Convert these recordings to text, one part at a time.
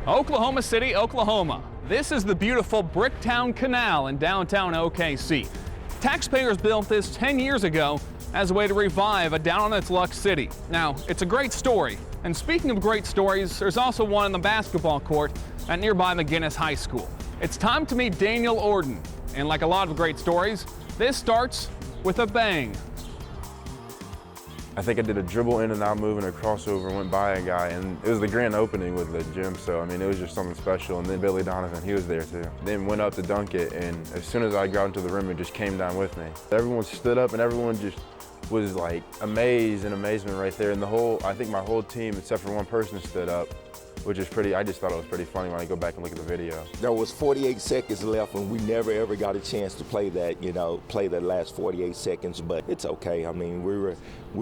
Oklahoma City, Oklahoma. This is the beautiful Bricktown Canal in downtown OKC. Taxpayers built this 10 years ago as a way to revive a down-on-its-luck city. Now, it's a great story. And speaking of great stories, there's also one on the basketball court at nearby McGuinness High School. It's time to meet Daniel Orton. And like a lot of great stories, this starts with a bang. I think I did a dribble in and out move and a crossover, went by a guy, and it was the grand opening with the gym, so I mean, it was just something special. And then Billy Donovan, he was there too. Then went up to dunk it, and as soon as I got into the rim, it just came down with me. Everyone stood up and everyone just was like amazed and amazement right there. And I think my whole team, except for one person, stood up, which is I just thought it was pretty funny when I go back and look at the video. There was 48 seconds left and we never ever got a chance to play that, play that last 48 seconds, but it's okay. I mean, we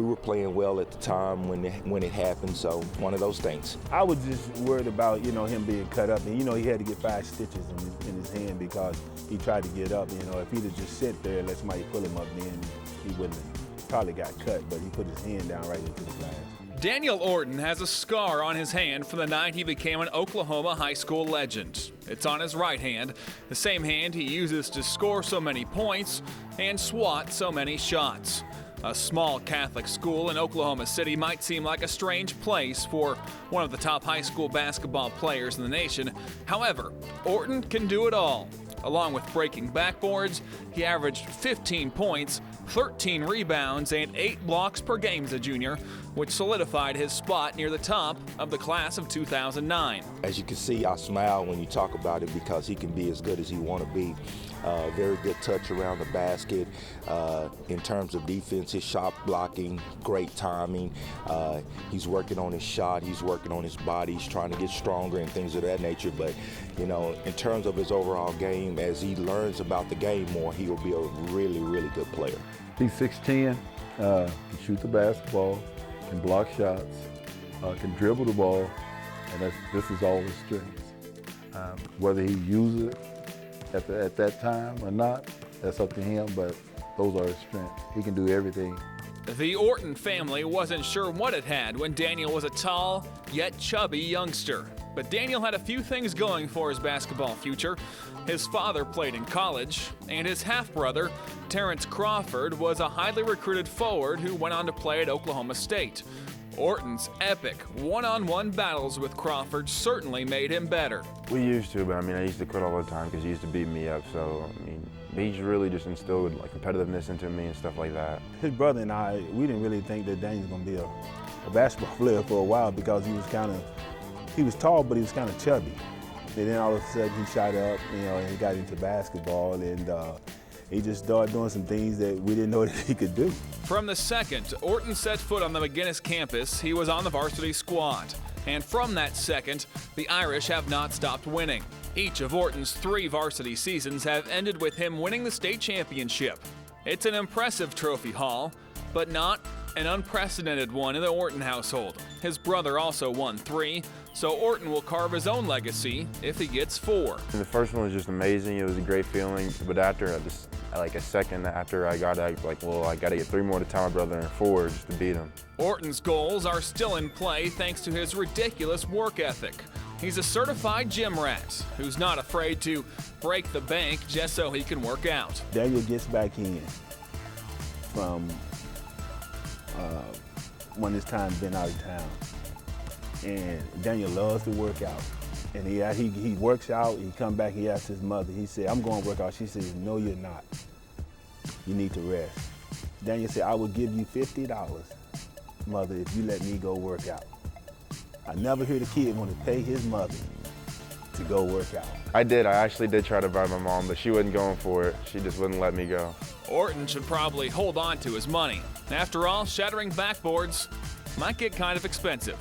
were playing well at the time when it happened, so one of those things. I was just worried about, him being cut up, and he had to get 5 stitches in his hand because he tried to get up. If he'd have just sit there and let somebody pull him up, then he wouldn't have probably got cut, but he put his hand down right into the glass. Daniel Orton has a scar on his hand from the night he became an Oklahoma high school legend. It's on his right hand, the same hand he uses to score so many points and swat so many shots. A small Catholic school in Oklahoma City might seem like a strange place for one of the top high school basketball players in the nation. However, Orton can do it all. Along with breaking backboards, he averaged 15 points, 13 rebounds, and 8 blocks per game as a junior, which solidified his spot near the top of the class of 2009. As you can see, I smile when you talk about it because he can be as good as he want to be. Very good touch around the basket. In terms of defense, his shot blocking, great timing. He's working on his shot, he's working on his body, he's trying to get stronger and things of that nature. But, in terms of his overall game, as he learns about the game more, he will be a really, really good player. He's 6'10", can shoot the basketball, can block shots, can dribble the ball, and this is all his strengths. Whether he uses it at that time or not, that's up to him, but those are his strengths. He can do everything. The Orton family wasn't sure what it had when Daniel was a tall, yet chubby youngster. But Daniel had a few things going for his basketball future. His father played in college, and his half-brother, Terrence Crawford, was a highly recruited forward who went on to play at Oklahoma State. Orton's epic one-on-one battles with Crawford certainly made him better. We used to, but I used to quit all the time because he used to beat me up, so he's really just instilled competitiveness into me and stuff like that. His brother and I, we didn't really think that Daniel was going to be a basketball player for a while because he was tall, but he was kind of chubby. And then all of a sudden he shot up, and he got into basketball, and he just started doing some things that we didn't know that he could do. From the second Orton set foot on the McGuinness campus, he was on the varsity squad. And from that second, the Irish have not stopped winning. Each of Orton's 3 varsity seasons have ended with him winning the state championship. It's an impressive trophy haul, but not an unprecedented one in the Orton household. His brother also won 3, so Orton will carve his own legacy if he gets 4. And the first one was just amazing. It was a great feeling, but after a second after I got to get 3 more to tie my brother and 4 just to beat him. Orton's goals are still in play thanks to his ridiculous work ethic. He's a certified gym rat who's not afraid to break the bank just so he can work out. Daniel gets back in from when his time been out of town. And Daniel loves to work out. And he works out, he come back, he asks his mother, he said, "I'm going to work out." She says, "No, you're not. You need to rest." Daniel said, "I will give you $50, mother, if you let me go work out." I never heard a kid want to pay his mother to go work out. I actually did try to buy my mom, but she wasn't going for it. She just wouldn't let me go. Orton should probably hold on to his money. After all, shattering backboards might get kind of expensive.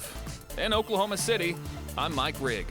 In Oklahoma City, I'm Mike Rigg.